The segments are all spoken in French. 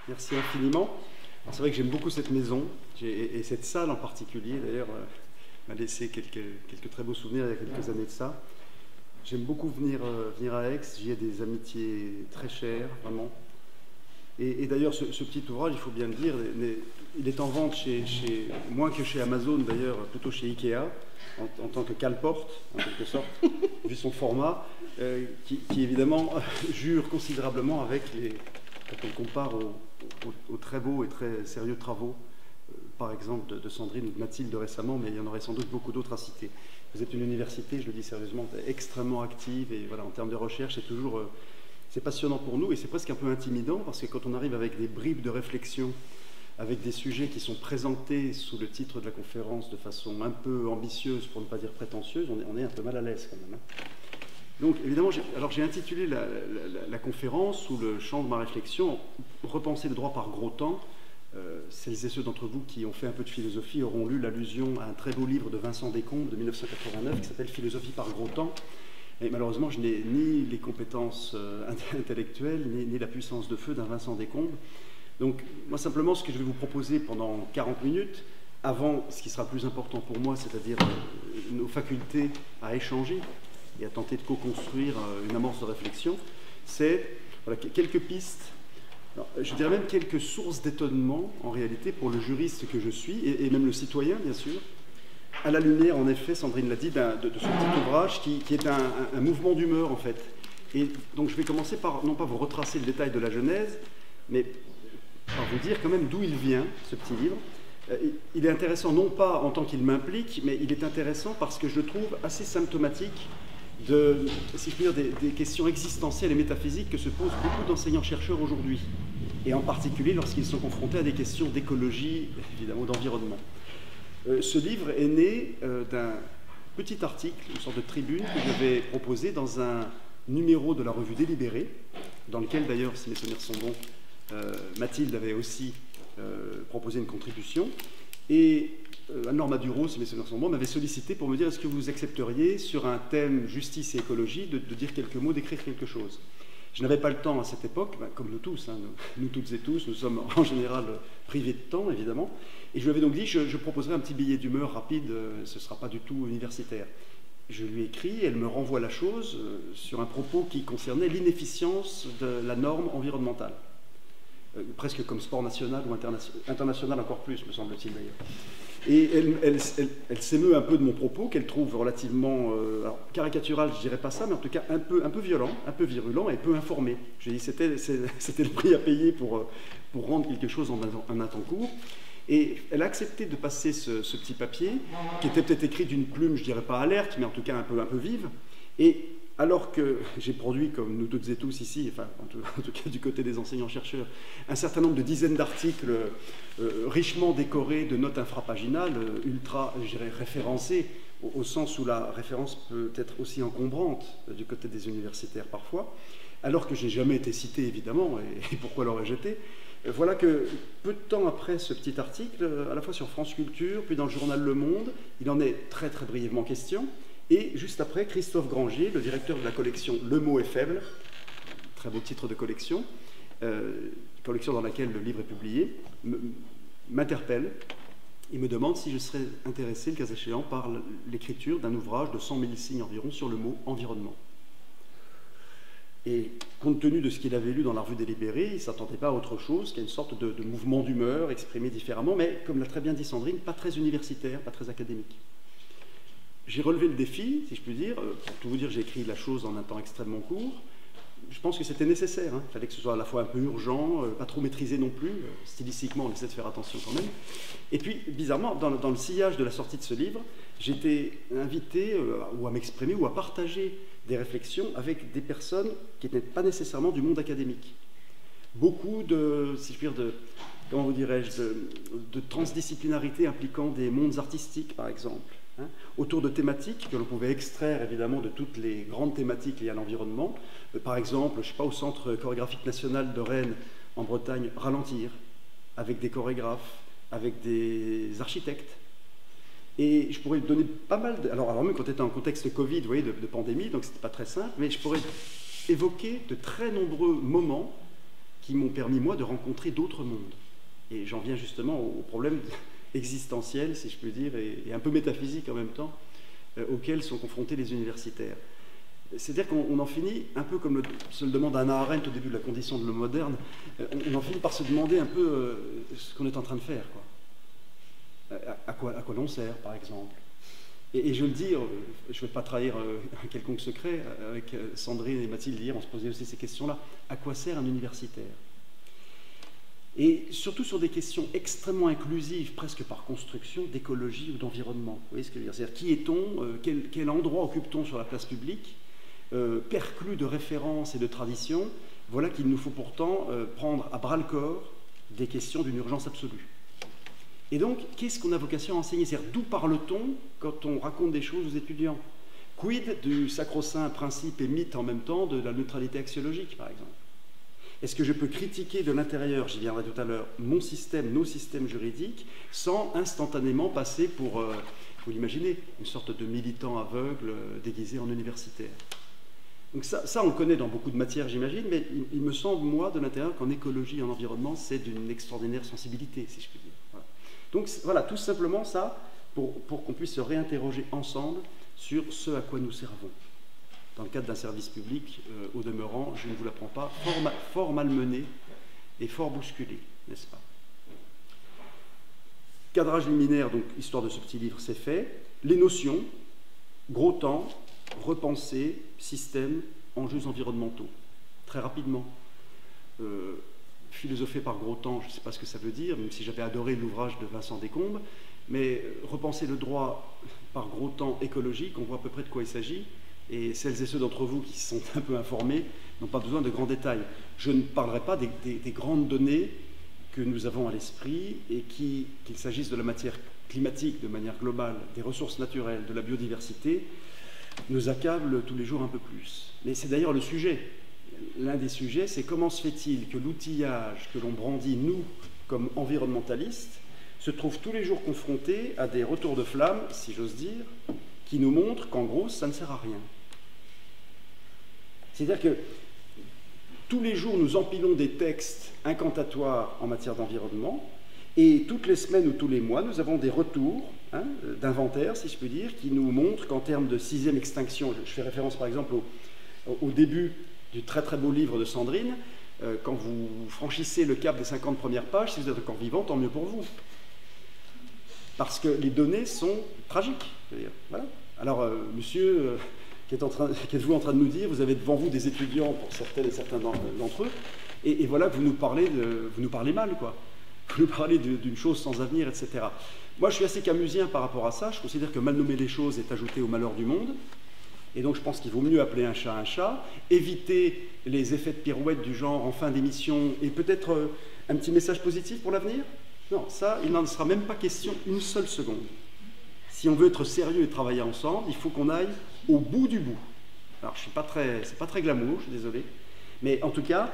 Merci infiniment. C'est vrai que j'aime beaucoup cette maison, et cette salle en particulier, d'ailleurs, m'a laissé quelques très beaux souvenirs il y a quelques années de ça. J'aime beaucoup venir à Aix, j'y ai des amitiés très chères, vraiment. Et d'ailleurs, ce petit ouvrage, il faut bien le dire, il est en vente moins que chez Amazon, d'ailleurs, plutôt chez Ikea, en tant que cale-porte, en quelque sorte, vu son format, qui évidemment jure considérablement quand on le compare aux très beaux et très sérieux travaux, par exemple de Sandrine ou de Mathilde récemment, mais il y en aurait sans doute beaucoup d'autres à citer. Vous êtes une université, je le dis sérieusement, extrêmement active, et voilà, en termes de recherche, c'est passionnant pour nous, et c'est presque un peu intimidant, parce que quand on arrive avec des bribes de réflexion, avec des sujets qui sont présentés sous le titre de la conférence de façon un peu ambitieuse, pour ne pas dire prétentieuse, on est un peu mal à l'aise quand même. Donc évidemment, j'ai intitulé la conférence sous le champ de ma réflexion « Repenser le droit par gros temps ». Celles et ceux d'entre vous qui ont fait un peu de philosophie auront lu l'allusion à un très beau livre de Vincent Descombes de 1989 qui s'appelle « Philosophie par gros temps ». Et malheureusement, je n'ai ni les compétences intellectuelles, ni la puissance de feu d'un Vincent Descombes. Donc moi simplement, ce que je vais vous proposer pendant 40 minutes, avant ce qui sera le plus important pour moi, c'est-à-dire nos facultés à échanger et à tenter de co-construire une amorce de réflexion, c'est quelques pistes, alors, je dirais même quelques sources d'étonnement, en réalité, pour le juriste que je suis, et même le citoyen, bien sûr, à la lumière, en effet, Sandrine l'a dit, de ce petit ouvrage qui est un mouvement d'humeur, en fait. Et donc je vais commencer par, non pas vous retracer le détail de la Genèse, mais par vous dire quand même d'où il vient, ce petit livre. Il est intéressant, non pas en tant qu'il m'implique, mais il est intéressant parce que je le trouve assez symptomatique si je puis dire, des questions existentielles et métaphysiques que se posent beaucoup d'enseignants-chercheurs aujourd'hui, et en particulier lorsqu'ils sont confrontés à des questions d'écologie, évidemment d'environnement. Ce livre est né d'un petit article, une sorte de tribune que j'avais proposé dans un numéro de la revue Délibéré, dans lequel d'ailleurs, si mes souvenirs sont bons, Mathilde avait aussi proposé une contribution, et Anne-Laure Maduro, si mes souvenirs sont bons, m'avait sollicité pour me dire est-ce que vous accepteriez, sur un thème justice et écologie, de dire quelques mots, d'écrire quelque chose. Je n'avais pas le temps à cette époque, comme nous tous, nous toutes et tous, nous sommes en général privés de temps, évidemment, et je lui avais donc dit je proposerai un petit billet d'humeur rapide, ce ne sera pas du tout universitaire. Je lui ai écrit, elle me renvoie la chose sur un propos qui concernait l'inefficience de la norme environnementale. Presque comme sport national ou international encore plus, me semble-t-il d'ailleurs. Et elle s'émeut un peu de mon propos, qu'elle trouve relativement alors, caricatural, je dirais pas ça, mais en tout cas un peu violent, un peu virulent et peu informé. J'ai dit c'était le prix à payer pour rendre quelque chose en un temps court. Et elle a accepté de passer ce petit papier, qui était peut-être écrit d'une plume, je dirais pas alerte, mais en tout cas un peu vive. Et alors que j'ai produit, comme nous toutes et tous ici, enfin en tout cas du côté des enseignants-chercheurs, un certain nombre de dizaines d'articles richement décorés de notes infrapaginales, ultra, je dirais, référencées, au sens où la référence peut être aussi encombrante du côté des universitaires parfois, alors que je n'ai jamais été cité évidemment, et pourquoi l'aurais-je été? Voilà que peu de temps après ce petit article, à la fois sur France Culture, puis dans le journal Le Monde, il en est très très brièvement question. Et juste après, Christophe Granger, le directeur de la collection Le mot est faible, très beau titre de collection dans laquelle le livre est publié, m'interpelle et me demande si je serais intéressé, le cas échéant, par l'écriture d'un ouvrage de 100 000 signes environ sur le mot environnement. Et compte tenu de ce qu'il avait lu dans la revue Délibéré, il ne s'attendait pas à autre chose qu'à une sorte de mouvement d'humeur exprimé différemment, mais comme l'a très bien dit Sandrine, pas très universitaire, pas très académique. J'ai relevé le défi, si je puis dire. Pour tout vous dire, j'ai écrit la chose en un temps extrêmement court. Je pense que c'était nécessaire. Il fallait que ce soit à la fois un peu urgent, pas trop maîtrisé non plus. Stylistiquement, on essaie de faire attention quand même. Et puis, bizarrement, dans le sillage de la sortie de ce livre, j'étais invité ou à m'exprimer ou à partager des réflexions avec des personnes qui n'étaient pas nécessairement du monde académique. Beaucoup de, si je puis dire, comment vous dirais-je, de transdisciplinarité impliquant des mondes artistiques, par exemple. Autour de thématiques que l'on pouvait extraire évidemment de toutes les grandes thématiques liées à l'environnement. Par exemple, je ne sais pas, au Centre chorégraphique national de Rennes, en Bretagne, Ralentir, avec des chorégraphes, avec des architectes. Et je pourrais donner pas mal alors même quand on était en contexte Covid, vous voyez, de pandémie, donc c'était pas très simple, mais je pourrais évoquer de très nombreux moments qui m'ont permis, moi, de rencontrer d'autres mondes. Et j'en viens justement au problème existentiel, si je peux dire, et un peu métaphysique en même temps, auxquels sont confrontés les universitaires. C'est-à-dire qu'on en finit, un peu comme se le demande Hannah Arendt au début de la condition de l'homme moderne, on en finit par se demander un peu ce qu'on est en train de faire, quoi. À quoi l'on sert, par exemple. Et je veux le dire, je ne vais pas trahir un quelconque secret, avec Sandrine et Mathilde hier, on se posait aussi ces questions-là. À quoi sert un universitaire? Et surtout sur des questions extrêmement inclusives, presque par construction, d'écologie ou d'environnement. Vous voyez ce que je veux dire? C'est-à-dire, qui est-on? Quel endroit occupe-t-on sur la place publique? Perclus de références et de traditions, voilà qu'il nous faut pourtant prendre à bras-le-corps des questions d'une urgence absolue. Et donc, qu'est-ce qu'on a vocation à enseigner? C'est-à-dire, d'où parle-t-on quand on raconte des choses aux étudiants? Quid du sacro-saint principe et mythe en même temps de la neutralité axiologique, par exemple? Est-ce que je peux critiquer de l'intérieur, j'y viendrai tout à l'heure, mon système, nos systèmes juridiques, sans instantanément passer pour, vous l'imaginez, une sorte de militant aveugle déguisé en universitaire? Donc ça, on le connaît dans beaucoup de matières, j'imagine, mais il me semble, moi, de l'intérieur, qu'en écologie et en environnement, c'est d'une extraordinaire sensibilité, si je puis dire. Voilà. Donc voilà, tout simplement ça, pour qu'on puisse se réinterroger ensemble sur ce à quoi nous servons. Dans le cadre d'un service public, au demeurant, je ne vous l'apprends pas, fort malmené et fort bousculé, n'est-ce pas? Cadrage liminaire, donc, histoire de ce petit livre, c'est fait. Les notions, gros temps, repenser, système, enjeux environnementaux. Très rapidement. Philosopher par gros temps, je ne sais pas ce que ça veut dire, même si j'avais adoré l'ouvrage de Vincent Descombes, mais repenser le droit par gros temps écologique, on voit à peu près de quoi il s'agit, et celles et ceux d'entre vous qui sont un peu informés n'ont pas besoin de grands détails. Je ne parlerai pas des grandes données que nous avons à l'esprit, et qu'il s'agisse de la matière climatique de manière globale, des ressources naturelles, de la biodiversité, nous accable tous les jours un peu plus. Mais c'est d'ailleurs le sujet. L'un des sujets, c'est comment se fait-il que l'outillage que l'on brandit, nous, comme environnementalistes, se trouve tous les jours confronté à des retours de flamme, si j'ose dire, qui nous montrent qu'en gros, ça ne sert à rien. C'est-à-dire que tous les jours, nous empilons des textes incantatoires en matière d'environnement, et toutes les semaines ou tous les mois, nous avons des retours d'inventaire, si je peux dire, qui nous montrent qu'en termes de 6e extinction, je fais référence par exemple au début du très très beau livre de Sandrine, quand vous franchissez le cap des 50 premières pages, si vous êtes encore vivant, tant mieux pour vous. Parce que les données sont tragiques. Voilà. Alors, monsieur, qu'êtes-vous en train de nous dire? Vous avez devant vous des étudiants, pour certaines et certains d'entre eux, et voilà que vous nous parlez mal, quoi. Vous nous parlez d'une chose sans avenir, etc. Moi, je suis assez camusien par rapport à ça. Je considère que mal nommer les choses est ajouter au malheur du monde. Et donc, je pense qu'il vaut mieux appeler un chat, éviter les effets de pirouette du genre en fin d'émission, et peut-être un petit message positif pour l'avenir. Non, ça, il n'en sera même pas question une seule seconde. Si on veut être sérieux et travailler ensemble, il faut qu'on aille au bout du bout. Alors, c'est pas très glamour, je suis désolé, mais en tout cas,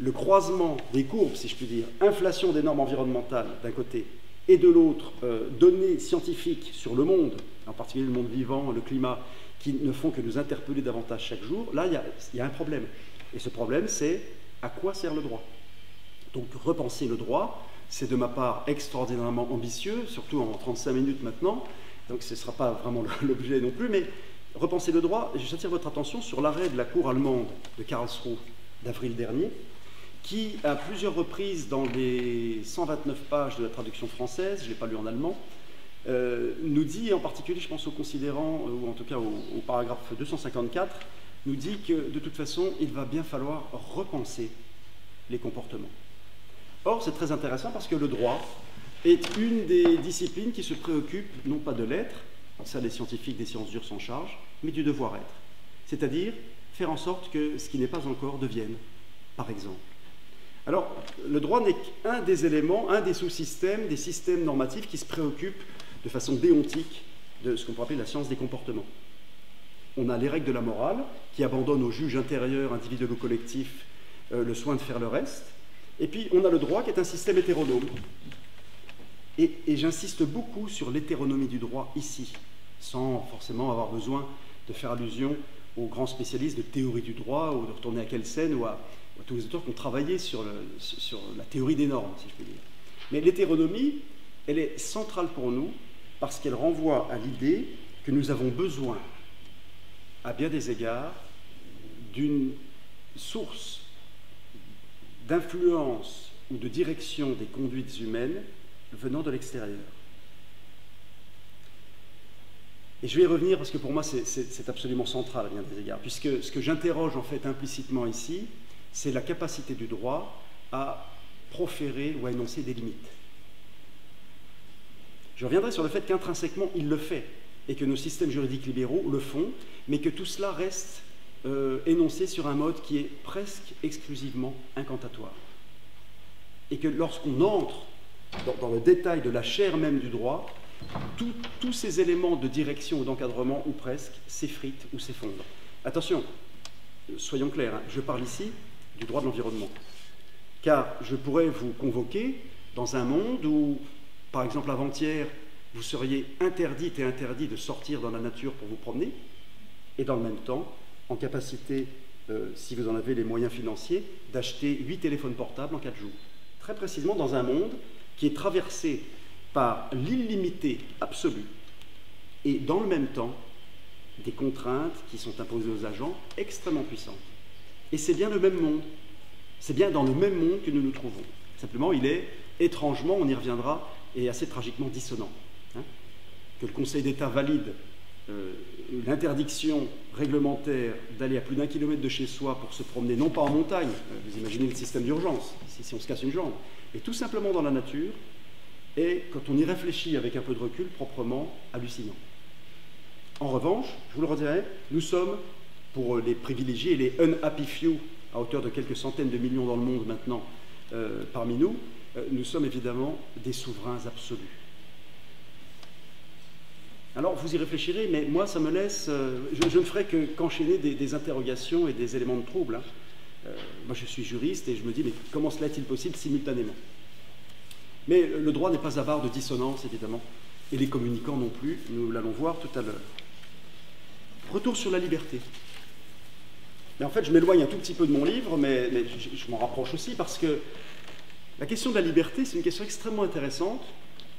le croisement des courbes, si je puis dire, inflation des normes environnementales d'un côté, et de l'autre, données scientifiques sur le monde, en particulier le monde vivant, le climat, qui ne font que nous interpeller davantage chaque jour, là, il y a un problème. Et ce problème, c'est à quoi sert le droit? Donc, repenser le droit, c'est de ma part extraordinairement ambitieux, surtout en 35 minutes maintenant, donc ce ne sera pas vraiment l'objet non plus, mais repenser le droit, j'attire votre attention sur l'arrêt de la Cour allemande de Karlsruhe d'avril dernier, qui, à plusieurs reprises dans les 129 pages de la traduction française, je ne l'ai pas lu en allemand, nous dit, et en particulier, je pense au considérant, ou en tout cas au paragraphe 254, nous dit que, de toute façon, il va bien falloir repenser les comportements. Or, c'est très intéressant parce que le droit est une des disciplines qui se préoccupe, non pas de l'être, ça les scientifiques des sciences dures s'en chargent, mais du devoir-être. C'est-à-dire faire en sorte que ce qui n'est pas encore devienne, par exemple. Alors, le droit n'est qu'un des éléments, un des sous-systèmes, des systèmes normatifs qui se préoccupent de façon déontique de ce qu'on peut appeler la science des comportements. On a les règles de la morale qui abandonnent aux juges intérieurs, individuels ou collectifs, le soin de faire le reste. Et puis, on a le droit qui est un système hétéronome. Et j'insiste beaucoup sur l'hétéronomie du droit ici, sans forcément avoir besoin de faire allusion aux grands spécialistes de théorie du droit, ou de retourner à Kelsen ou à tous les auteurs qui ont travaillé sur la théorie des normes, si je peux dire. Mais l'hétéronomie, elle est centrale pour nous parce qu'elle renvoie à l'idée que nous avons besoin, à bien des égards, d'une source d'influence ou de direction des conduites humaines venant de l'extérieur. Et je vais y revenir parce que pour moi c'est absolument central à bien des égards, puisque ce que j'interroge en fait implicitement ici, c'est la capacité du droit à proférer ou à énoncer des limites. Je reviendrai sur le fait qu'intrinsèquement il le fait, et que nos systèmes juridiques libéraux le font, mais que tout cela reste énoncé sur un mode qui est presque exclusivement incantatoire. Et que lorsqu'on entre dans le détail de la chair même du droit, tous ces éléments de direction ou d'encadrement, ou presque, s'effritent ou s'effondrent. Attention, soyons clairs, hein, je parle ici du droit de l'environnement. Car je pourrais vous convoquer dans un monde où, par exemple avant-hier, vous seriez interdite et interdit de sortir dans la nature pour vous promener, et dans le même temps, en capacité, si vous en avez les moyens financiers, d'acheter 8 téléphones portables en 4 jours. Très précisément dans un monde qui est traversé par l'illimité absolue et dans le même temps des contraintes qui sont imposées aux agents extrêmement puissantes. Et c'est bien le même monde, c'est bien dans le même monde que nous nous trouvons. Simplement, il est étrangement, on y reviendra, et assez tragiquement dissonant. Hein, que le Conseil d'État valide l'interdiction réglementaire d'aller à plus d'1 kilomètre de chez soi pour se promener, non pas en montagne, vous imaginez le système d'urgence, si on se casse une jambe, mais tout simplement dans la nature, et quand on y réfléchit avec un peu de recul, proprement hallucinant. En revanche, je vous le redirai, nous sommes, pour les privilégiés et les unhappy few, à hauteur de quelques centaines de millions dans le monde maintenant, parmi nous, nous sommes évidemment des souverains absolus. Alors, vous y réfléchirez, mais moi, ça me laisse... je ne ferai qu'enchaîner des interrogations et des éléments de trouble. Hein. Moi, je suis juriste et je me dis, mais comment cela est-il possible simultanément? Mais le droit n'est pas avare de dissonance, évidemment, et les communicants non plus, nous l'allons voir tout à l'heure. Retour sur la liberté. Mais en fait, je m'éloigne un tout petit peu de mon livre, mais je m'en rapproche aussi, parce que la question de la liberté, c'est une question extrêmement intéressante,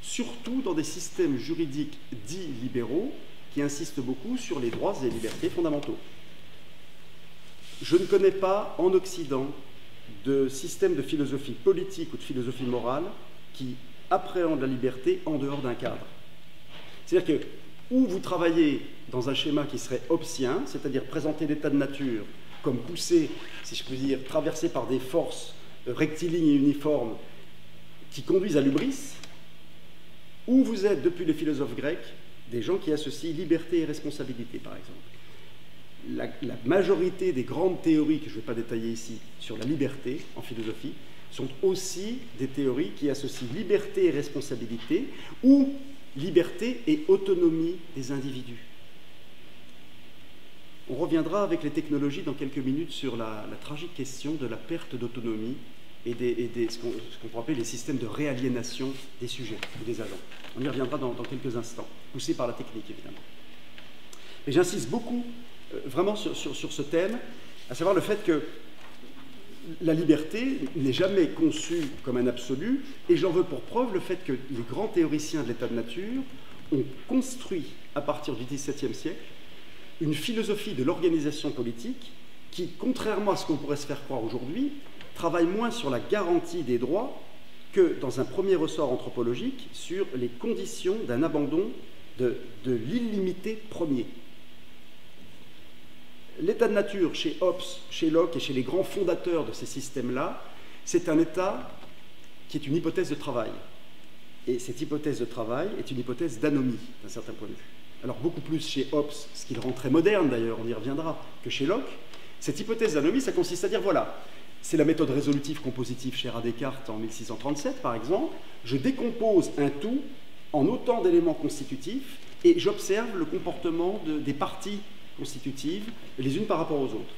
surtout dans des systèmes juridiques dits libéraux qui insistent beaucoup sur les droits et libertés fondamentaux. Je ne connais pas en Occident de système de philosophie politique ou de philosophie morale qui appréhende la liberté en dehors d'un cadre. C'est-à-dire que, ou vous travaillez dans un schéma qui serait hobbesien, c'est-à-dire présenter l'état de nature comme poussé, si je puis dire, traversé par des forces rectilignes et uniformes qui conduisent à l'hubris, ou vous êtes, depuis les philosophes grecs, des gens qui associent liberté et responsabilité, par exemple. La majorité des grandes théories, que je ne vais pas détailler ici, sur la liberté en philosophie, sont aussi des théories qui associent liberté et responsabilité, ou liberté et autonomie des individus. On reviendra avec les technologies dans quelques minutes sur la tragique question de la perte d'autonomie et ce qu'on pourrait appeler les systèmes de réaliénation des sujets ou des agents. On y reviendra dans quelques instants, poussé par la technique, évidemment. Mais j'insiste beaucoup, vraiment, sur ce thème, à savoir le fait que la liberté n'est jamais conçue comme un absolu, et j'en veux pour preuve le fait que les grands théoriciens de l'état de nature ont construit, à partir du XVIIe siècle, une philosophie de l'organisation politique qui, contrairement à ce qu'on pourrait se faire croire aujourd'hui, travaille moins sur la garantie des droits que, dans un premier ressort anthropologique, sur les conditions d'un abandon de l'illimité premier. L'état de nature chez Hobbes, chez Locke et chez les grands fondateurs de ces systèmes-là, c'est un état qui est une hypothèse de travail. Et cette hypothèse de travail est une hypothèse d'anomie, d'un certain point de vue. Alors beaucoup plus chez Hobbes, ce qui le rend très moderne d'ailleurs, on y reviendra, que chez Locke. Cette hypothèse d'anomie, ça consiste à dire, voilà, c'est la méthode résolutive compositive chère à Descartes en 1637, par exemple. Je décompose un tout en autant d'éléments constitutifs et j'observe le comportement des parties constitutives, les unes par rapport aux autres.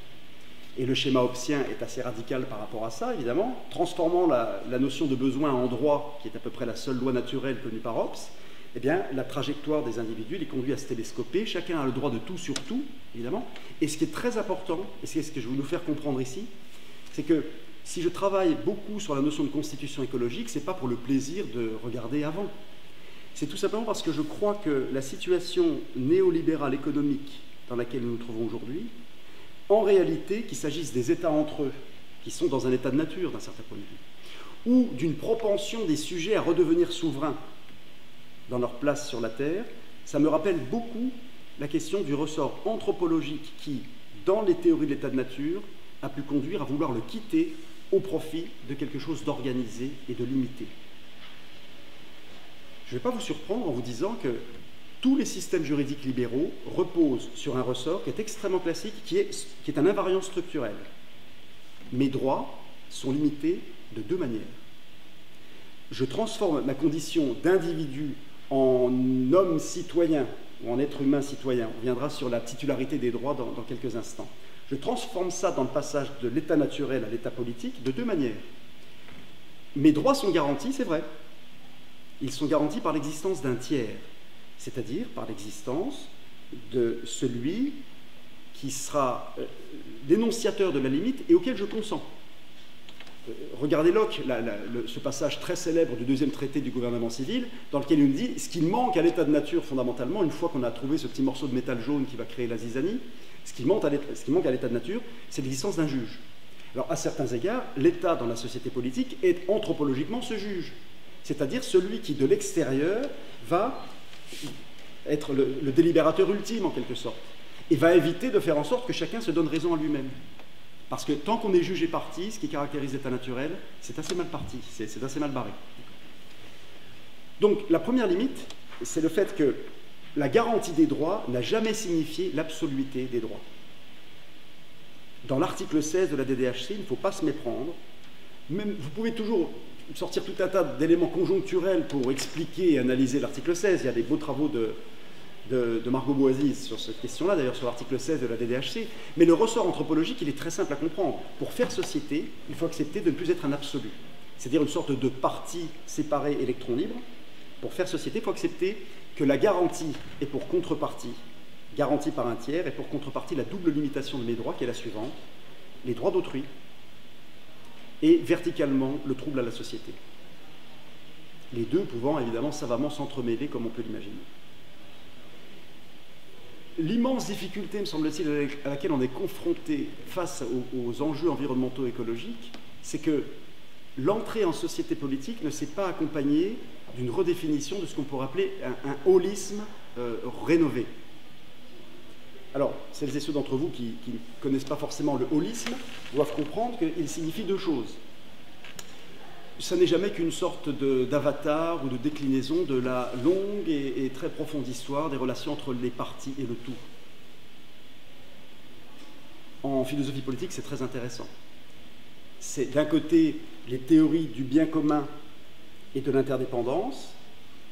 Et le schéma hobbesien est assez radical par rapport à ça, évidemment, transformant la notion de besoin en droit, qui est à peu près la seule loi naturelle connue par Hobbes. Eh bien, la trajectoire des individus les conduit à se télescoper. Chacun a le droit de tout sur tout, évidemment. Et ce qui est très important, et c'est ce que je veux nous faire comprendre ici, C'est que si je travaille beaucoup sur la notion de constitution écologique, ce n'est pas pour le plaisir de regarder avant. C'est tout simplement parce que je crois que la situation néolibérale économique dans laquelle nous nous trouvons aujourd'hui, en réalité, qu'il s'agisse des États entre eux, qui sont dans un état de nature d'un certain point de vue, ou d'une propension des sujets à redevenir souverains dans leur place sur la Terre, ça me rappelle beaucoup la question du ressort anthropologique qui, dans les théories de l'état de nature, a pu conduire à vouloir le quitter au profit de quelque chose d'organisé et de limité. Je ne vais pas vous surprendre en vous disant que tous les systèmes juridiques libéraux reposent sur un ressort qui est extrêmement classique, qui est un invariant structurel. Mes droits sont limités de deux manières. Je transforme ma condition d'individu en homme citoyen ou en être humain citoyen. On reviendra sur la titularité des droits dans quelques instants. Je transforme ça dans le passage de l'état naturel à l'état politique de deux manières. Mes droits sont garantis, c'est vrai. Ils sont garantis par l'existence d'un tiers, c'est-à-dire par l'existence de celui qui sera l'énonciateur de la limite et auquel je consens. Regardez Locke, ce passage très célèbre du deuxième traité du gouvernement civil, dans lequel il nous dit ce qui manque à l'état de nature fondamentalement, une fois qu'on a trouvé ce petit morceau de métal jaune qui va créer la zizanie, ce qui manque à l'état de nature, c'est l'existence d'un juge. Alors à certains égards, l'État dans la société politique est anthropologiquement ce juge, c'est-à-dire celui qui de l'extérieur va être le délibérateur ultime en quelque sorte, et va éviter de faire en sorte que chacun se donne raison à lui-même. Parce que tant qu'on est juge et parti, ce qui caractérise l'état naturel, c'est assez mal parti, c'est assez mal barré. Donc la première limite, c'est le fait que la garantie des droits n'a jamais signifié l'absoluité des droits. Dans l'article 16 de la DDHC, il ne faut pas se méprendre. Même, vous pouvez toujours sortir tout un tas d'éléments conjoncturels pour expliquer et analyser l'article 16. Il y a des beaux travaux de Margot Boisy sur cette question-là, d'ailleurs sur l'article 16 de la DDHC. Mais le ressort anthropologique, il est très simple à comprendre. Pour faire société, il faut accepter de ne plus être un absolu, c'est-à-dire une sorte de partie séparée électron libre. Pour faire société, il faut accepter que la garantie est pour contrepartie, garantie par un tiers, et pour contrepartie la double limitation de mes droits, qui est la suivante, les droits d'autrui, et verticalement le trouble à la société. Les deux pouvant évidemment savamment s'entremêler comme on peut l'imaginer. L'immense difficulté, me semble-t-il, à laquelle on est confronté face aux enjeux environnementaux écologiques, c'est que l'entrée en société politique ne s'est pas accompagnée d'une redéfinition de ce qu'on pourrait appeler un holisme rénové. Alors, celles et ceux d'entre vous qui ne connaissent pas forcément le holisme doivent comprendre qu'il signifie deux choses. Ça n'est jamais qu'une sorte d'avatar ou de déclinaison de la longue et très profonde histoire des relations entre les parties et le tout. En philosophie politique, c'est très intéressant. C'est d'un côté les théories du bien commun et de l'interdépendance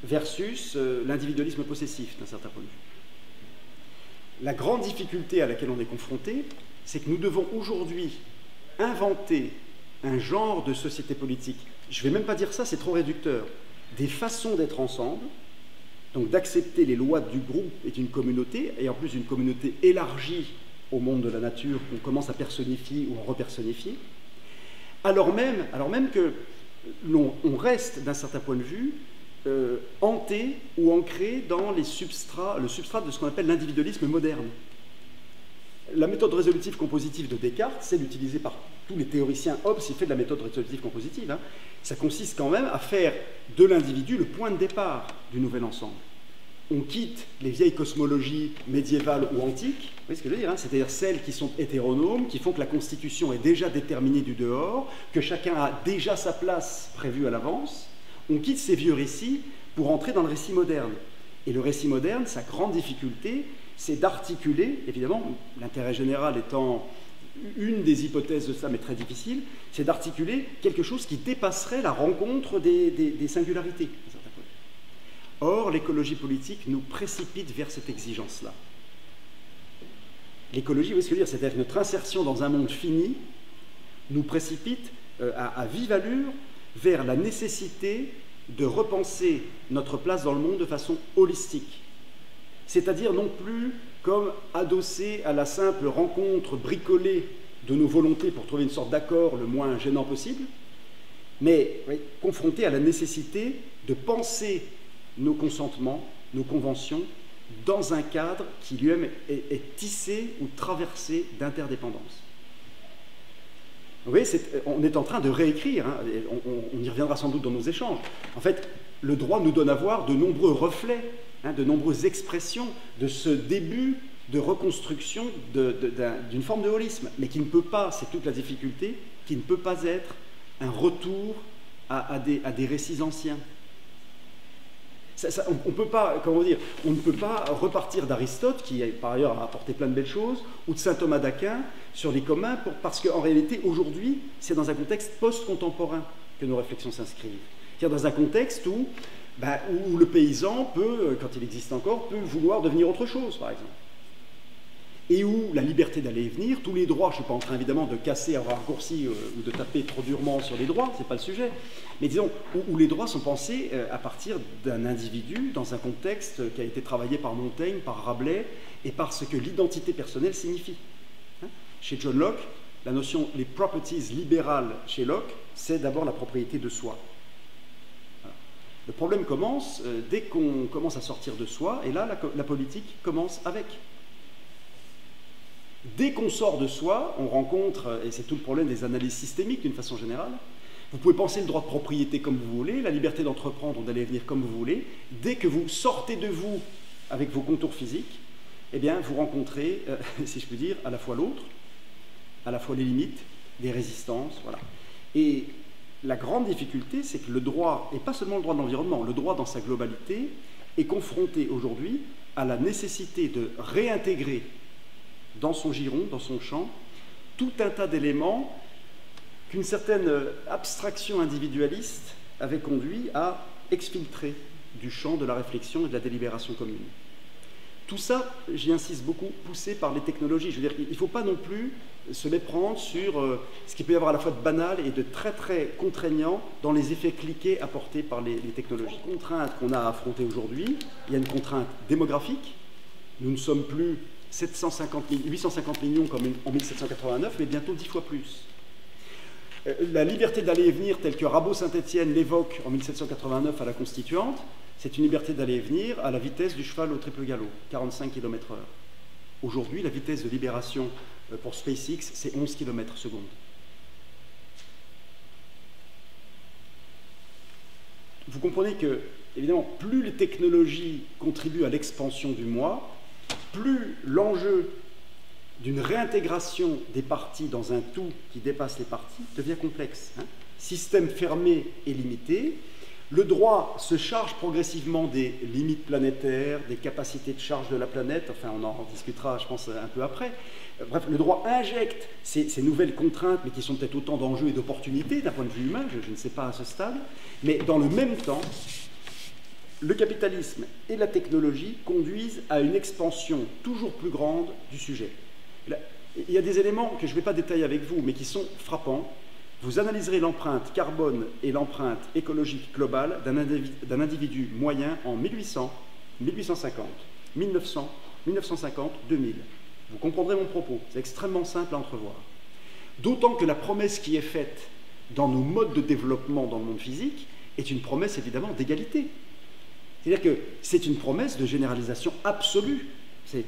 versus l'individualisme possessif d'un certain point de vue. La grande difficulté à laquelle on est confronté, c'est que nous devons aujourd'hui inventer un genre de société politique. Je ne vais même pas dire ça, c'est trop réducteur. Des façons d'être ensemble, donc d'accepter les lois du groupe et d'une communauté, et en plus d'une communauté élargie au monde de la nature qu'on commence à personnifier ou à repersonnifier, alors même que on reste, d'un certain point de vue, hanté ou ancré dans le substrat de ce qu'on appelle l'individualisme moderne. La méthode résolutive compositive de Descartes, c'est utilisée par tous les théoriciens. Hobbes, il fait de la méthode résolutive compositive. Hein. Ça consiste quand même à faire de l'individu le point de départ du nouvel ensemble. On quitte les vieilles cosmologies médiévales ou antiques, vous voyez ce que je veux dire, hein, c'est-à-dire celles qui sont hétéronomes, qui font que la constitution est déjà déterminée du dehors, que chacun a déjà sa place prévue à l'avance. On quitte ces vieux récits pour entrer dans le récit moderne. Et le récit moderne, sa grande difficulté, c'est d'articuler, évidemment, l'intérêt général étant une des hypothèses de ça, mais très difficile, c'est d'articuler quelque chose qui dépasserait la rencontre des singularités. Or, l'écologie politique nous précipite vers cette exigence-là. L'écologie, vous voyez ce que je veux dire, c'est-à-dire que notre insertion dans un monde fini nous précipite à vive allure vers la nécessité de repenser notre place dans le monde de façon holistique. C'est-à-dire non plus comme adossé à la simple rencontre bricolée de nos volontés pour trouver une sorte d'accord le moins gênant possible, mais oui, confronté à la nécessité de penser nos consentements, nos conventions, dans un cadre qui lui-même est tissé ou traversé d'interdépendance. Vous voyez, on est en train de réécrire, hein, on y reviendra sans doute dans nos échanges. En fait, le droit nous donne à voir de nombreux reflets, hein, de nombreuses expressions de ce début de reconstruction d'une forme de holisme, mais qui ne peut pas, c'est toute la difficulté, qui ne peut pas être un retour à des récits anciens. On peut pas, comment dire, on ne peut pas repartir d'Aristote, qui par ailleurs a apporté plein de belles choses, ou de saint Thomas d'Aquin sur les communs, parce qu'en réalité, aujourd'hui, c'est dans un contexte post-contemporain que nos réflexions s'inscrivent. C'est-à-dire dans un contexte où le paysan peut, quand il existe encore, peut vouloir devenir autre chose, par exemple. Et où la liberté d'aller et venir, tous les droits, je ne suis pas en train évidemment de casser un raccourci ou de taper trop durement sur les droits, ce n'est pas le sujet, mais disons, où les droits sont pensés à partir d'un individu dans un contexte qui a été travaillé par Montaigne, par Rabelais, et par ce que l'identité personnelle signifie. Hein? Chez John Locke, la notion, les properties libérales chez Locke, c'est d'abord la propriété de soi. Voilà. Le problème commence dès qu'on commence à sortir de soi, et là, la politique commence avec. Dès qu'on sort de soi, on rencontre, et c'est tout le problème des analyses systémiques d'une façon générale, vous pouvez penser le droit de propriété comme vous voulez, la liberté d'entreprendre ou d'aller et venir comme vous voulez, dès que vous sortez de vous avec vos contours physiques, eh bien vous rencontrez, si je puis dire, à la fois l'autre, à la fois les limites, les résistances, voilà. Et la grande difficulté, c'est que le droit, et pas seulement le droit de l'environnement, le droit dans sa globalité, est confronté aujourd'hui à la nécessité de réintégrer dans son giron, dans son champ, tout un tas d'éléments qu'une certaine abstraction individualiste avait conduit à exfiltrer du champ de la réflexion et de la délibération commune. Tout ça, j'y insiste beaucoup, poussé par les technologies. Je veux dire, il ne faut pas non plus se méprendre sur ce qu'il peut y avoir à la fois de banal et de très très contraignant dans les effets cliqués apportés par les technologies. La contrainte qu'on a à affronter aujourd'hui, il y a une contrainte démographique. Nous ne sommes plus 850 millions comme en 1789, mais bientôt 10 fois plus. La liberté d'aller et venir, telle que Rabot-Saint-Étienne l'évoque en 1789 à la Constituante, c'est une liberté d'aller et venir à la vitesse du cheval au triple galop, 45 km/h. Aujourd'hui, la vitesse de libération pour SpaceX, c'est 11 km/s. Vous comprenez que, évidemment, plus les technologies contribuent à l'expansion du moi, plus l'enjeu d'une réintégration des parties dans un tout qui dépasse les parties devient complexe. Hein. Système fermé et limité, le droit se charge progressivement des limites planétaires, des capacités de charge de la planète, enfin on en discutera je pense un peu après. Bref, le droit injecte ces nouvelles contraintes, mais qui sont peut-être autant d'enjeux et d'opportunités d'un point de vue humain, je ne sais pas à ce stade, mais dans le même temps, le capitalisme et la technologie conduisent à une expansion toujours plus grande du sujet. Là, il y a des éléments que je ne vais pas détailler avec vous, mais qui sont frappants. Vous analyserez l'empreinte carbone et l'empreinte écologique globale d'un individu moyen en 1800, 1850, 1900, 1950, 2000. Vous comprendrez mon propos, c'est extrêmement simple à entrevoir. D'autant que la promesse qui est faite dans nos modes de développement dans le monde physique est une promesse évidemment d'égalité. C'est-à-dire que c'est une promesse de généralisation absolue.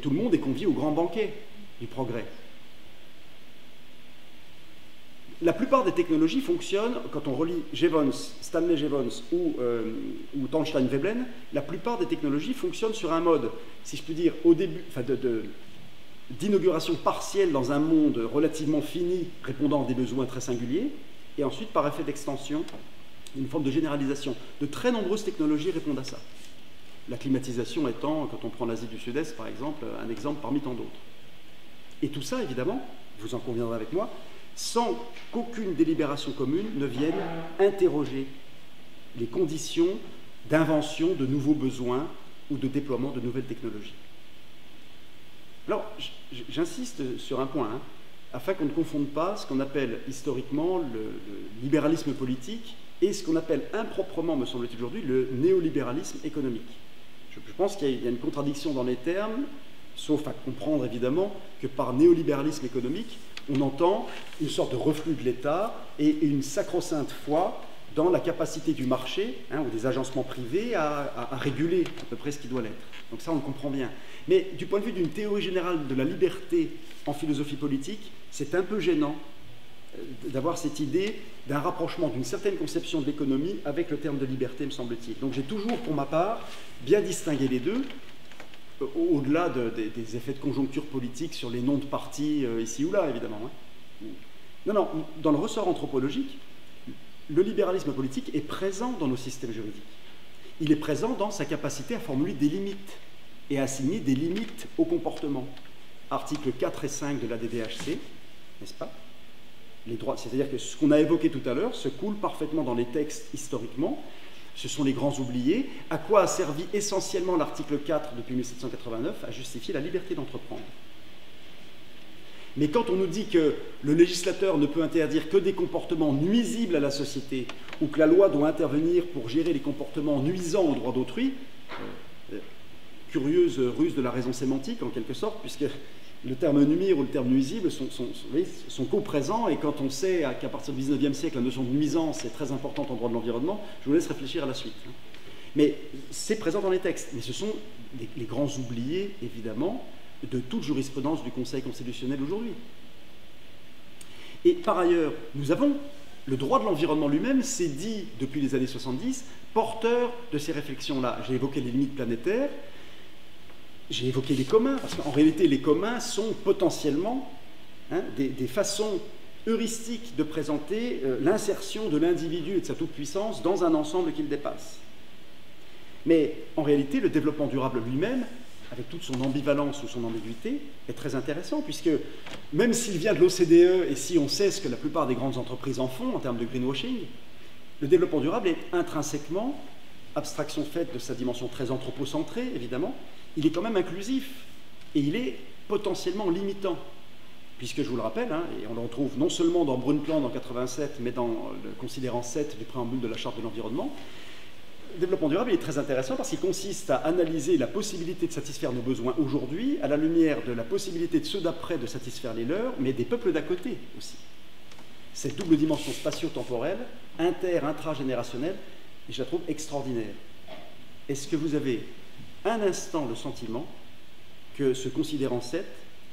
Tout le monde est convié au grand banquet du progrès. La plupart des technologies fonctionnent, quand on relit Stanley Jevons ou Thorstein Veblen, la plupart des technologies fonctionnent sur un mode, si je puis dire, au début, d'inauguration partielle dans un monde relativement fini, répondant à des besoins très singuliers, et ensuite, par effet d'extension, une forme de généralisation. De très nombreuses technologies répondent à ça. La climatisation étant, quand on prend l'Asie du Sud-Est, par exemple, un exemple parmi tant d'autres. Et tout ça, évidemment, vous en conviendrez avec moi, sans qu'aucune délibération commune ne vienne interroger les conditions d'invention de nouveaux besoins ou de déploiement de nouvelles technologies. Alors, j'insiste sur un point, hein, afin qu'on ne confonde pas ce qu'on appelle historiquement le libéralisme politique et ce qu'on appelle improprement, me semble-t-il aujourd'hui, le néolibéralisme économique. Je pense qu'il y a une contradiction dans les termes sauf à comprendre évidemment que par néolibéralisme économique, on entend une sorte de reflux de l'État et une sacro-sainte foi dans la capacité du marché, ou des agencements privés à réguler à peu près ce qui doit l'être. Donc ça, on le comprend bien. Mais du point de vue d'une théorie générale de la liberté en philosophie politique, c'est un peu gênant d'avoir cette idée d'un rapprochement d'une certaine conception de l'économie avec le terme de liberté, me semble-t-il. Donc j'ai toujours, pour ma part, bien distingué les deux, au-delà des effets de conjoncture politique sur les noms de partis ici ou là, évidemment. Non, dans le ressort anthropologique, le libéralisme politique est présent dans nos systèmes juridiques. Il est présent dans sa capacité à formuler des limites et à assigner des limites au comportement. Articles 4 et 5 de la DDHC, n'est-ce pas? Les droits, c'est-à-dire que ce qu'on a évoqué tout à l'heure se coule parfaitement dans les textes historiquement. Ce sont les grands oubliés. À quoi a servi essentiellement l'article 4 depuis 1789? À justifier la liberté d'entreprendre. Mais quand on nous dit que le législateur ne peut interdire que des comportements nuisibles à la société, ou que la loi doit intervenir pour gérer les comportements nuisants aux droits d'autrui, curieuse ruse de la raison sémantique en quelque sorte, puisque le terme nuire ou le terme nuisible sont co-présents, et quand on sait qu'à partir du XIXe siècle, la notion de nuisance est très importante en droit de l'environnement, je vous laisse réfléchir à la suite. Mais c'est présent dans les textes, mais ce sont les grands oubliés, évidemment, de toute jurisprudence du Conseil constitutionnel aujourd'hui. Et par ailleurs, nous avons le droit de l'environnement lui-même, s'est dit depuis les années 70, porteur de ces réflexions-là. J'ai évoqué les limites planétaires, j'ai évoqué les communs, parce qu'en réalité, les communs sont potentiellement des façons heuristiques de présenter l'insertion de l'individu et de sa toute-puissance dans un ensemble qu'il dépasse. Mais en réalité, le développement durable lui-même, avec toute son ambivalence ou son ambiguïté, est très intéressant, puisque même s'il vient de l'OCDE, et si on sait ce que la plupart des grandes entreprises en font en termes de greenwashing, le développement durable est intrinsèquement, abstraction faite de sa dimension très anthropocentrée, évidemment, il est quand même inclusif, et il est potentiellement limitant, puisque je vous le rappelle, et on le retrouve non seulement dans Brundtland en 87, mais dans le considérant 7 du préambule de la Charte de l'environnement. Le développement durable est très intéressant parce qu'il consiste à analyser la possibilité de satisfaire nos besoins aujourd'hui à la lumière de la possibilité de ceux d'après de satisfaire les leurs, mais des peuples d'à côté aussi. Cette double dimension spatio-temporelle, intragénérationnelle, je la trouve extraordinaire. Est-ce que vous avez un instant le sentiment que ce considérant 7,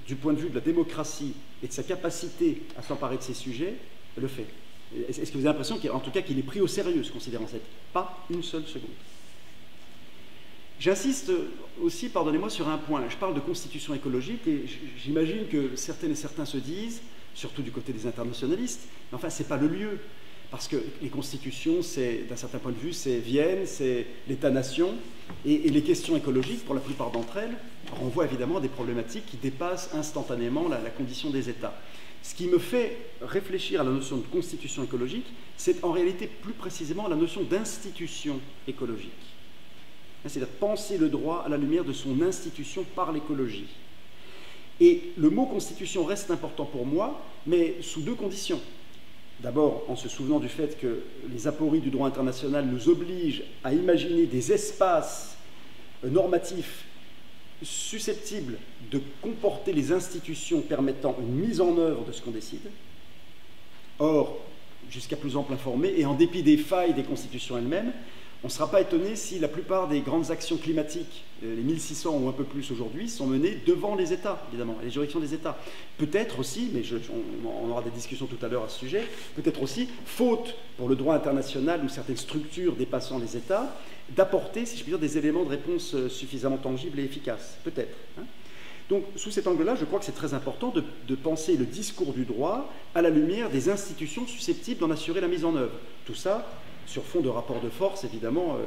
du point de vue de la démocratie et de sa capacité à s'emparer de ces sujets, le fait? Est-ce que vous avez l'impression qu'en tout cas qu'il est pris au sérieux, ce considérant 7? Pas une seule seconde. J'insiste aussi, pardonnez-moi, sur un point. Je parle de constitution écologique et j'imagine que certaines et certains se disent, surtout du côté des internationalistes, mais enfin, ce n'est pas le lieu. Parce que les constitutions, d'un certain point de vue, c'est Vienne, c'est l'État-nation, et les questions écologiques, pour la plupart d'entre elles, renvoient évidemment à des problématiques qui dépassent instantanément la condition des États. Ce qui me fait réfléchir à la notion de constitution écologique, c'est en réalité plus précisément la notion d'institution écologique. C'est-à-dire penser le droit à la lumière de son institution par l'écologie. Et le mot constitution reste important pour moi, mais sous deux conditions. D'abord, en se souvenant du fait que les apories du droit international nous obligent à imaginer des espaces normatifs susceptibles de comporter les institutions permettant une mise en œuvre de ce qu'on décide. Or, jusqu'à plus ample informé, et en dépit des failles des constitutions elles-mêmes, on ne sera pas étonné si la plupart des grandes actions climatiques, les 1600 ou un peu plus aujourd'hui, sont menées devant les États, évidemment, les juridictions des États. Peut-être aussi, mais on aura des discussions tout à l'heure à ce sujet, peut-être aussi, faute pour le droit international ou certaines structures dépassant les États, d'apporter, si je puis dire, des éléments de réponse suffisamment tangibles et efficaces. Peut-être. Donc, sous cet angle-là, je crois que c'est très important de penser le discours du droit à la lumière des institutions susceptibles d'en assurer la mise en œuvre. Tout ça sur fond de rapport de force, évidemment,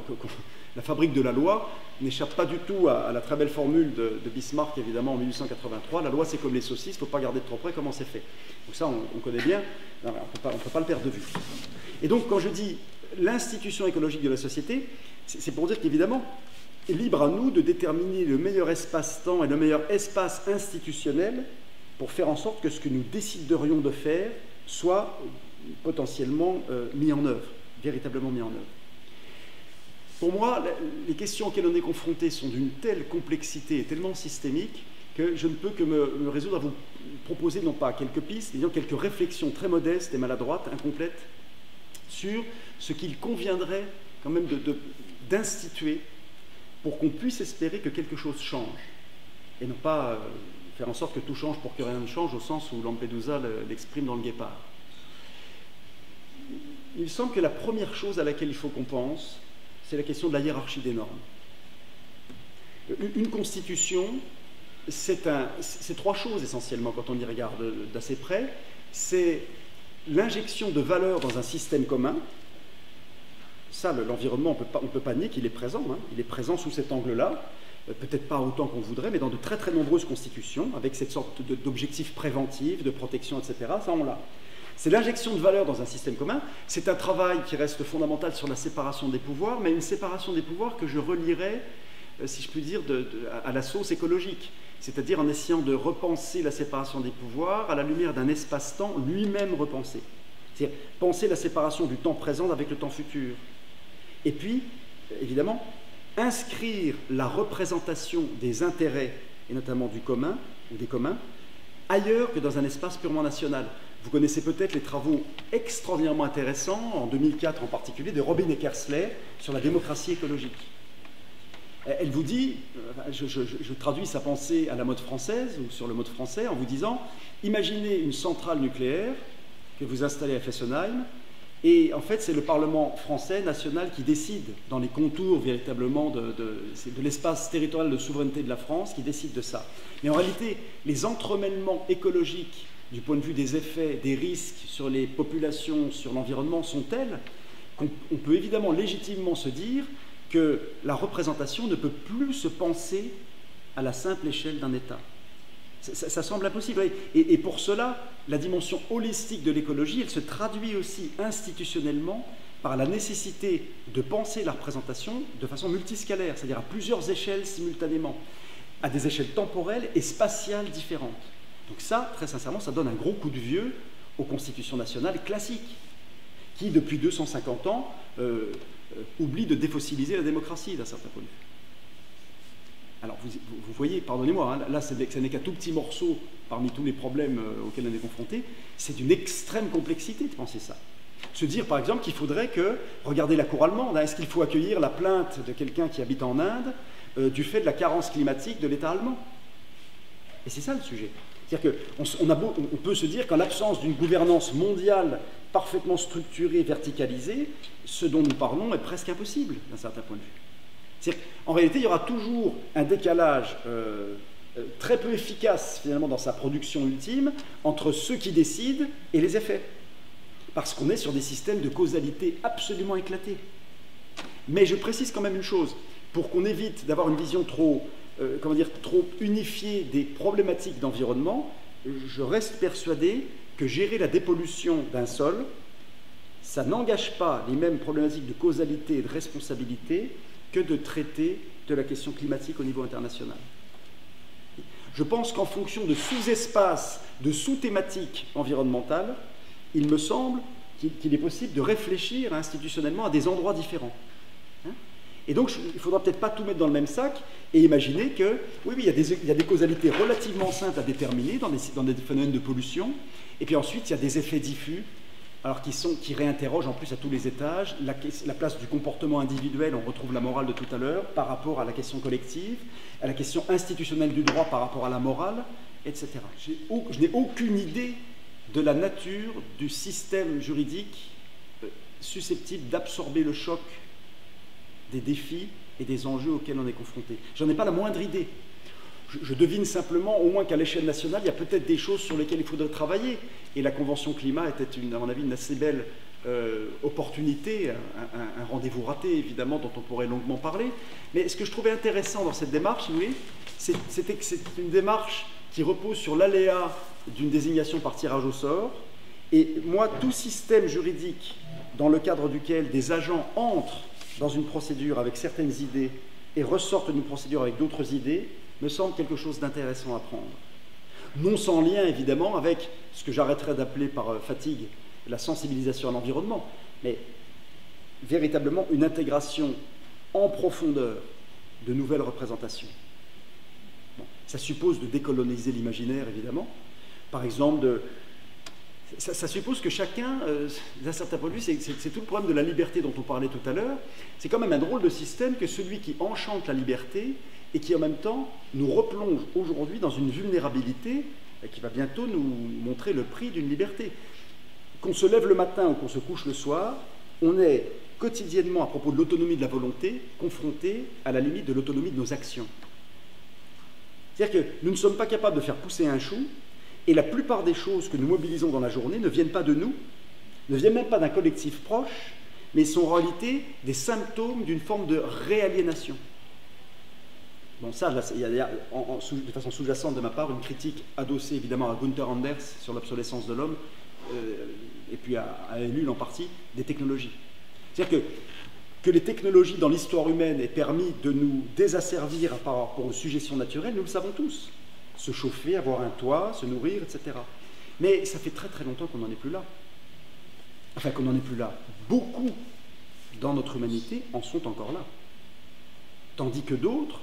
la fabrique de la loi n'échappe pas du tout à la très belle formule de Bismarck, évidemment, en 1883. La loi, c'est comme les saucisses, il ne faut pas regarder de trop près comment c'est fait. Donc ça, on connaît bien, on ne peut pas le perdre de vue. Et donc, quand je dis l'institution écologique de la société, c'est pour dire qu'évidemment, libre à nous de déterminer le meilleur espace-temps et le meilleur espace institutionnel pour faire en sorte que ce que nous déciderions de faire soit potentiellement mis en œuvre, véritablement mis en œuvre. Pour moi, les questions auxquelles on est confronté sont d'une telle complexité et tellement systémiques que je ne peux que me résoudre à vous proposer non pas quelques pistes, mais quelques réflexions très modestes et maladroites, incomplètes, sur ce qu'il conviendrait quand même d'instituer pour qu'on puisse espérer que quelque chose change, et non pas faire en sorte que tout change pour que rien ne change, au sens où Lampedusa l'exprime dans Le Guépard. Il me semble que la première chose à laquelle il faut qu'on pense, c'est la question de la hiérarchie des normes. Une constitution, c'est trois choses essentiellement quand on y regarde d'assez près. C'est l'injection de valeurs dans un système commun. Ça, l'environnement, on ne peut pas nier qu'il est présent. Hein. Il est présent sous cet angle-là, peut-être pas autant qu'on voudrait, mais dans de très très nombreuses constitutions, avec cette sorte d'objectifs préventifs, de protection, etc. Ça, on l'a. C'est l'injection de valeur dans un système commun. C'est un travail qui reste fondamental sur la séparation des pouvoirs, mais une séparation des pouvoirs que je relierais, si je puis dire, à la sauce écologique. C'est-à-dire en essayant de repenser la séparation des pouvoirs à la lumière d'un espace-temps lui-même repensé. C'est-à-dire penser la séparation du temps présent avec le temps futur. Et puis, évidemment, inscrire la représentation des intérêts, et notamment du commun, ou des communs, ailleurs que dans un espace purement national. Vous connaissez peut-être les travaux extraordinairement intéressants, en 2004 en particulier, de Robin Eckersley sur la démocratie écologique. Elle vous dit, je traduis sa pensée à la mode française, ou sur le mode français, en vous disant, imaginez une centrale nucléaire que vous installez à Fessenheim, et en fait c'est le Parlement français, national, qui décide dans les contours véritablement de l'espace territorial de souveraineté de la France, qui décide de ça. Mais en réalité, les entremêlements écologiques, du point de vue des effets, des risques sur les populations, sur l'environnement, sont tels qu'on peut évidemment légitimement se dire que la représentation ne peut plus se penser à la simple échelle d'un État. Ça semble impossible. Et pour cela, la dimension holistique de l'écologie, elle se traduit aussi institutionnellement par la nécessité de penser la représentation de façon multiscalaire, c'est-à-dire à plusieurs échelles simultanément, à des échelles temporelles et spatiales différentes. Donc ça, très sincèrement, ça donne un gros coup de vieux aux constitutions nationales classiques, qui, depuis 250 ans, oublient de défossiliser la démocratie d'un certain point de vue. Alors, vous voyez, pardonnez-moi, hein, là, ce n'est qu'un tout petit morceau parmi tous les problèmes auxquels on est confronté. C'est d'une extrême complexité de penser ça. Se dire, par exemple, qu'il faudrait que, regardez la cour allemande, hein, est-ce qu'il faut accueillir la plainte de quelqu'un qui habite en Inde du fait de la carence climatique de l'État allemand? Et c'est ça le sujet. C'est-à-dire qu'on peut se dire qu'en l'absence d'une gouvernance mondiale parfaitement structurée, verticalisée, ce dont nous parlons est presque impossible d'un certain point de vue. En réalité, il y aura toujours un décalage très peu efficace, finalement, dans sa production ultime, entre ceux qui décident et les effets. Parce qu'on est sur des systèmes de causalité absolument éclatés. Mais je précise quand même une chose, pour qu'on évite d'avoir une vision trop unifiée des problématiques d'environnement, je reste persuadé que gérer la dépollution d'un sol, ça n'engage pas les mêmes problématiques de causalité et de responsabilité que de traiter de la question climatique au niveau international. Je pense qu'en fonction de sous-espaces, de sous-thématiques environnementales, il me semble qu'il est possible de réfléchir institutionnellement à des endroits différents. Et donc, il ne faudra peut-être pas tout mettre dans le même sac et imaginer que, oui, il y a des causalités relativement simples à déterminer dans des phénomènes de pollution, et puis ensuite, il y a des effets diffus, alors qui réinterrogent en plus à tous les étages la place du comportement individuel, on retrouve la morale de tout à l'heure, par rapport à la question collective, à la question institutionnelle du droit par rapport à la morale, etc. Je n'ai aucune idée de la nature du système juridique susceptible d'absorber le choc des défis et des enjeux auxquels on est confronté. J'en ai pas la moindre idée. Je devine simplement, au moins qu'à l'échelle nationale, il y a peut-être des choses sur lesquelles il faudrait travailler. Et la Convention climat était, à mon avis, une assez belle opportunité, un rendez-vous raté, évidemment, dont on pourrait longuement parler. Mais ce que je trouvais intéressant dans cette démarche, oui, c'était que c'est une démarche qui repose sur l'aléa d'une désignation par tirage au sort. Et moi, tout système juridique dans le cadre duquel des agents entrent dans une procédure avec certaines idées et ressortent d'une procédure avec d'autres idées, me semble quelque chose d'intéressant à prendre. Non sans lien, évidemment, avec ce que j'arrêterais d'appeler par fatigue la sensibilisation à l'environnement, mais véritablement une intégration en profondeur de nouvelles représentations. Bon. Ça suppose de décoloniser l'imaginaire, évidemment. Par exemple, ça suppose que chacun, d'un certain point de vue, c'est tout le problème de la liberté dont on parlait tout à l'heure. C'est quand même un drôle de système que celui qui enchante la liberté et qui en même temps nous replonge aujourd'hui dans une vulnérabilité qui va bientôt nous montrer le prix d'une liberté. Qu'on se lève le matin ou qu'on se couche le soir, on est quotidiennement, à propos de l'autonomie de la volonté, confronté à la limite de l'autonomie de nos actions. C'est-à-dire que nous ne sommes pas capables de faire pousser un chou, et la plupart des choses que nous mobilisons dans la journée ne viennent pas de nous, ne viennent même pas d'un collectif proche, mais sont en réalité des symptômes d'une forme de réaliénation. Bon, ça, il y a de façon sous-jacente de ma part une critique adossée évidemment à Gunther Anders sur l'obsolescence de l'homme, et puis à Ellul en partie, des technologies. C'est-à-dire que les technologies dans l'histoire humaine aient permis de nous désasservir par rapport aux suggestions naturelles, nous le savons tous. Se chauffer, avoir un toit, se nourrir, etc. Mais ça fait très très longtemps qu'on n'en est plus là. Enfin, qu'on n'en est plus là. Beaucoup dans notre humanité en sont encore là. Tandis que d'autres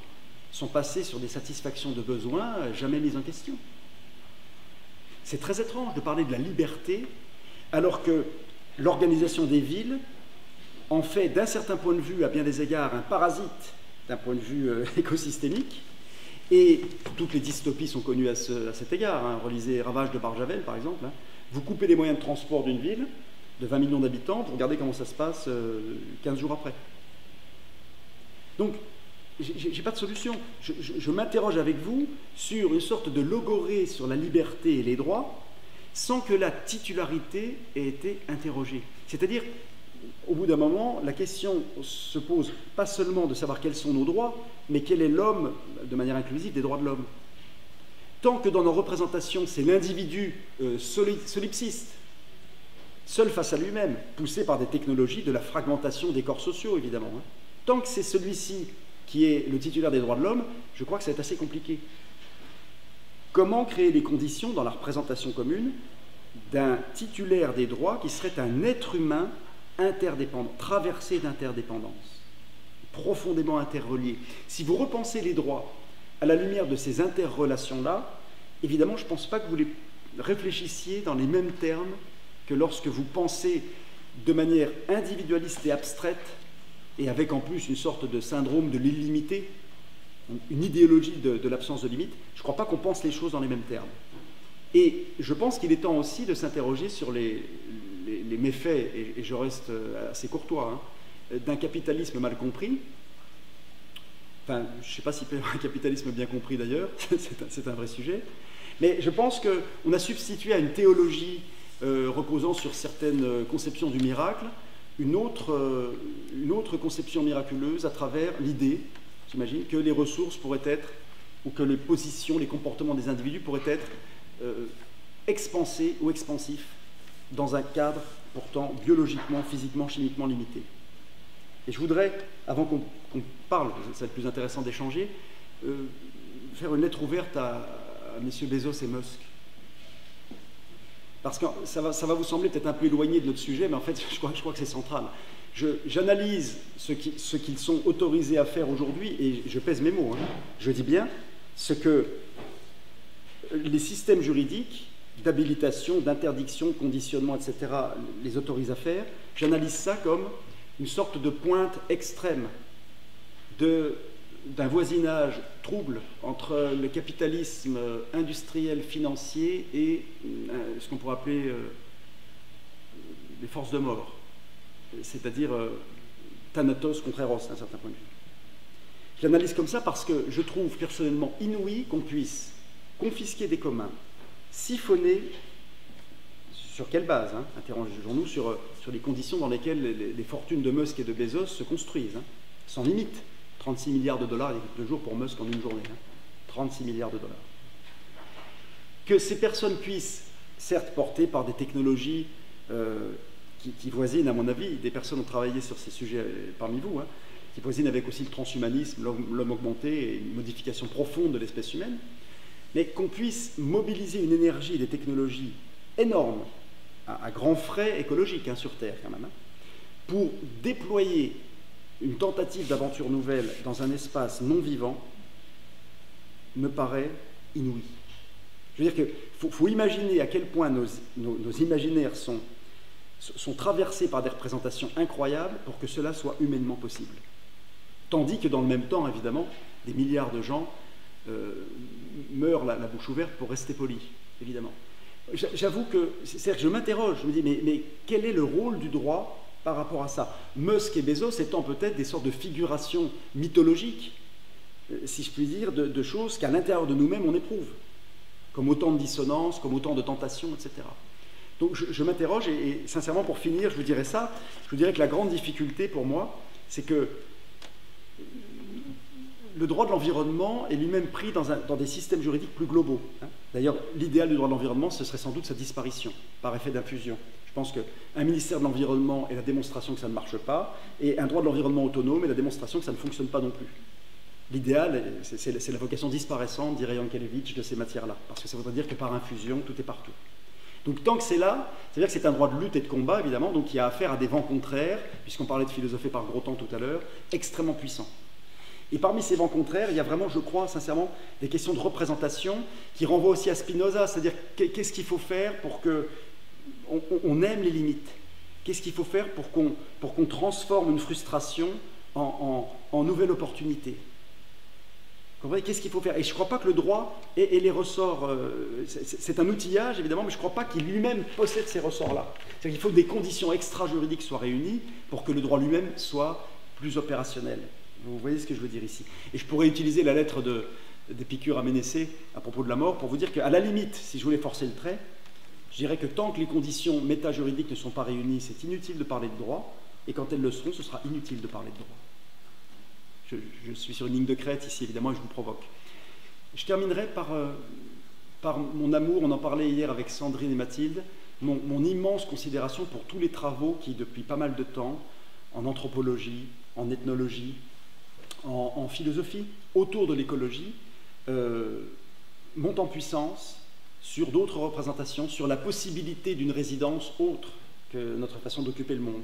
sont passés sur des satisfactions de besoins jamais mises en question. C'est très étrange de parler de la liberté alors que l'organisation des villes en fait, d'un certain point de vue, à bien des égards, un parasite d'un point de vue écosystémique. Et toutes les dystopies sont connues à cet égard. Hein. Relisez Ravage de Barjavel, par exemple. Hein. Vous coupez les moyens de transport d'une ville de 20 millions d'habitants, vous regardez comment ça se passe 15 jours après. Donc, j'ai pas de solution. Je m'interroge avec vous sur une sorte de logorée sur la liberté et les droits, sans que la titularité ait été interrogée. C'est-à-dire, au bout d'un moment, la question se pose pas seulement de savoir quels sont nos droits, mais quel est l'homme, de manière inclusive, des droits de l'homme. Tant que dans nos représentations, c'est l'individu solipsiste, seul face à lui-même, poussé par des technologies de la fragmentation des corps sociaux, évidemment. Hein. Tant que c'est celui-ci qui est le titulaire des droits de l'homme, je crois que c'est assez compliqué. Comment créer les conditions dans la représentation commune d'un titulaire des droits qui serait un être humain interdépendant, traversé d'interdépendance, profondément interrelié. Si vous repensez les droits à la lumière de ces interrelations-là, évidemment, je ne pense pas que vous les réfléchissiez dans les mêmes termes que lorsque vous pensez de manière individualiste et abstraite, et avec en plus une sorte de syndrome de l'illimité, une idéologie de l'absence de limite. Je ne crois pas qu'on pense les choses dans les mêmes termes. Et je pense qu'il est temps aussi de s'interroger sur les méfaits, et je reste assez courtois, hein, d'un capitalisme mal compris. Enfin, je ne sais pas s'il peut y avoir un capitalisme bien compris d'ailleurs, c'est un vrai sujet. Mais je pense qu'on a substitué à une théologie reposant sur certaines conceptions du miracle une autre conception miraculeuse à travers l'idée, j'imagine, que les ressources pourraient être, ou que les positions, les comportements des individus pourraient être expansés ou expansifs dans un cadre pourtant biologiquement, physiquement, chimiquement limité. Et je voudrais, avant qu'on parle, c'est le plus intéressant d'échanger, faire une lettre ouverte à messieurs Bezos et Musk. Parce que ça va vous sembler peut-être un peu éloigné de notre sujet, mais en fait, je crois que c'est central. J'analyse ce qu'ils sont autorisés à faire aujourd'hui, et je pèse mes mots. Hein. Je dis bien ce que les systèmes juridiques d'habilitation, d'interdiction, conditionnement, etc., les autorisent à faire. J'analyse ça comme une sorte de pointe extrême d'un voisinage trouble entre le capitalisme industriel financier et ce qu'on pourrait appeler les forces de mort, c'est-à-dire Thanatos contre Eros d'un certain point de vue. Je l'analyse comme ça parce que je trouve personnellement inouï qu'on puisse confisquer des communs, siphonner, sur quelle base, hein, interrogeons-nous sur les conditions dans lesquelles les fortunes de Musk et de Bezos se construisent, hein, sans limite. 36 milliards de dollars, il y a quelques jours pour Musk en une journée. Hein, 36 milliards de dollars. Que ces personnes puissent, certes portées par des technologies qui voisinent, à mon avis, des personnes ont travaillé sur ces sujets parmi vous, hein, qui voisinent avec aussi le transhumanisme, l'homme augmenté et une modification profonde de l'espèce humaine, mais qu'on puisse mobiliser une énergie et des technologies énormes, à grands frais écologiques hein, sur Terre quand même, hein, pour déployer une tentative d'aventure nouvelle dans un espace non vivant, me paraît inouïe. Je veux dire qu'il faut imaginer à quel point nos imaginaires sont traversés par des représentations incroyables pour que cela soit humainement possible. Tandis que dans le même temps, évidemment, des milliards de gens meurent la bouche ouverte pour rester polis, évidemment. J'avoue que je m'interroge, je me dis, mais quel est le rôle du droit par rapport à ça? Musk et Bezos étant peut-être des sortes de figurations mythologiques, si je puis dire, de choses qu'à l'intérieur de nous-mêmes on éprouve, comme autant de dissonances, comme autant de tentations, etc. Donc je m'interroge, et sincèrement, pour finir, je vous dirais ça, je vous dirais que la grande difficulté pour moi, c'est que le droit de l'environnement est lui-même pris dans des systèmes juridiques plus globaux. D'ailleurs, l'idéal du droit de l'environnement, ce serait sans doute sa disparition, par effet d'infusion. Je pense qu'un ministère de l'environnement est la démonstration que ça ne marche pas, et un droit de l'environnement autonome est la démonstration que ça ne fonctionne pas non plus. L'idéal, c'est la vocation disparaissante, dirait Yankelevitch, de ces matières-là, parce que ça voudrait dire que par infusion, tout est partout. Donc tant que c'est là, c'est-à-dire que c'est un droit de lutte et de combat, évidemment, donc il y a affaire à des vents contraires, puisqu'on parlait de philosopher par gros temps tout à l'heure, extrêmement puissants. Et parmi ces vents contraires, il y a vraiment, je crois, sincèrement, des questions de représentation qui renvoient aussi à Spinoza, c'est-à-dire qu'est-ce qu'il faut faire pour qu'on aime les limites? Qu'est-ce qu'il faut faire pour qu'on transforme une frustration en nouvelle opportunité? Qu'est-ce qu'il faut faire? Et je ne crois pas que le droit ait les ressorts, c'est un outillage évidemment, mais je ne crois pas qu'il lui-même possède ces ressorts-là. C'est-à-dire qu'il faut que des conditions extra-juridiques soient réunies pour que le droit lui-même soit plus opérationnel. Vous voyez ce que je veux dire ici. Et je pourrais utiliser la lettre d'Épicure à Ménécée à propos de la mort pour vous dire qu'à la limite, si je voulais forcer le trait, je dirais que tant que les conditions méta-juridiques ne sont pas réunies, c'est inutile de parler de droit, et quand elles le seront, ce sera inutile de parler de droit. Je suis sur une ligne de crête ici, évidemment, et je vous provoque. Je terminerai par mon amour, on en parlait hier avec Sandrine et Mathilde, mon immense considération pour tous les travaux qui, depuis pas mal de temps, en anthropologie, en ethnologie, en philosophie, autour de l'écologie, montent en puissance sur d'autres représentations, sur la possibilité d'une résidence autre que notre façon d'occuper le monde.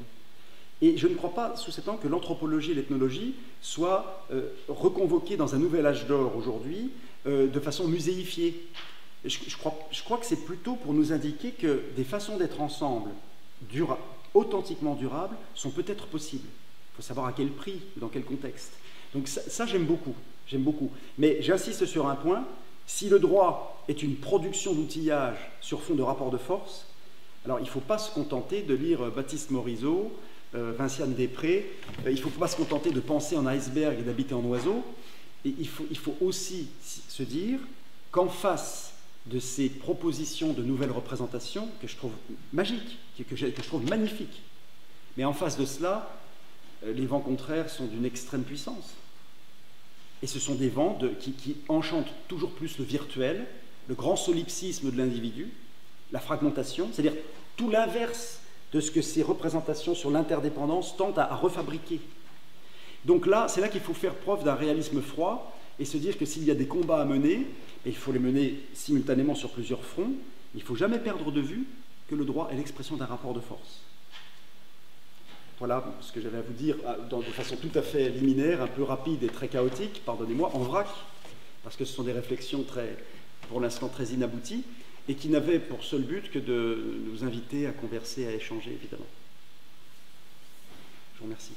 Et je ne crois pas, sous cet angle, que l'anthropologie et l'ethnologie soient reconvoquées dans un nouvel âge d'or aujourd'hui, de façon muséifiée. Je crois que c'est plutôt pour nous indiquer que des façons d'être ensemble, authentiquement durables, sont peut-être possibles. Il faut savoir à quel prix, dans quel contexte. Donc ça j'aime beaucoup. Mais j'insiste sur un point, si le droit est une production d'outillage sur fond de rapport de force, alors il ne faut pas se contenter de lire Baptiste Morisot, Vinciane Després, il ne faut pas se contenter de penser en iceberg et d'habiter en oiseau, et il faut aussi se dire qu'en face de ces propositions de nouvelles représentations, que je trouve magiques, que je trouve magnifiques, mais en face de cela, les vents contraires sont d'une extrême puissance. Et ce sont des vents qui enchantent toujours plus le virtuel, le grand solipsisme de l'individu, la fragmentation, c'est-à-dire tout l'inverse de ce que ces représentations sur l'interdépendance tentent à refabriquer. Donc là, c'est là qu'il faut faire preuve d'un réalisme froid et se dire que s'il y a des combats à mener, et il faut les mener simultanément sur plusieurs fronts, il ne faut jamais perdre de vue que le droit est l'expression d'un rapport de force. Voilà ce que j'avais à vous dire de façon tout à fait liminaire, un peu rapide et très chaotique, pardonnez-moi, en vrac, parce que ce sont des réflexions pour l'instant très inabouties, et qui n'avaient pour seul but que de nous inviter à converser, à échanger, évidemment. Je vous remercie.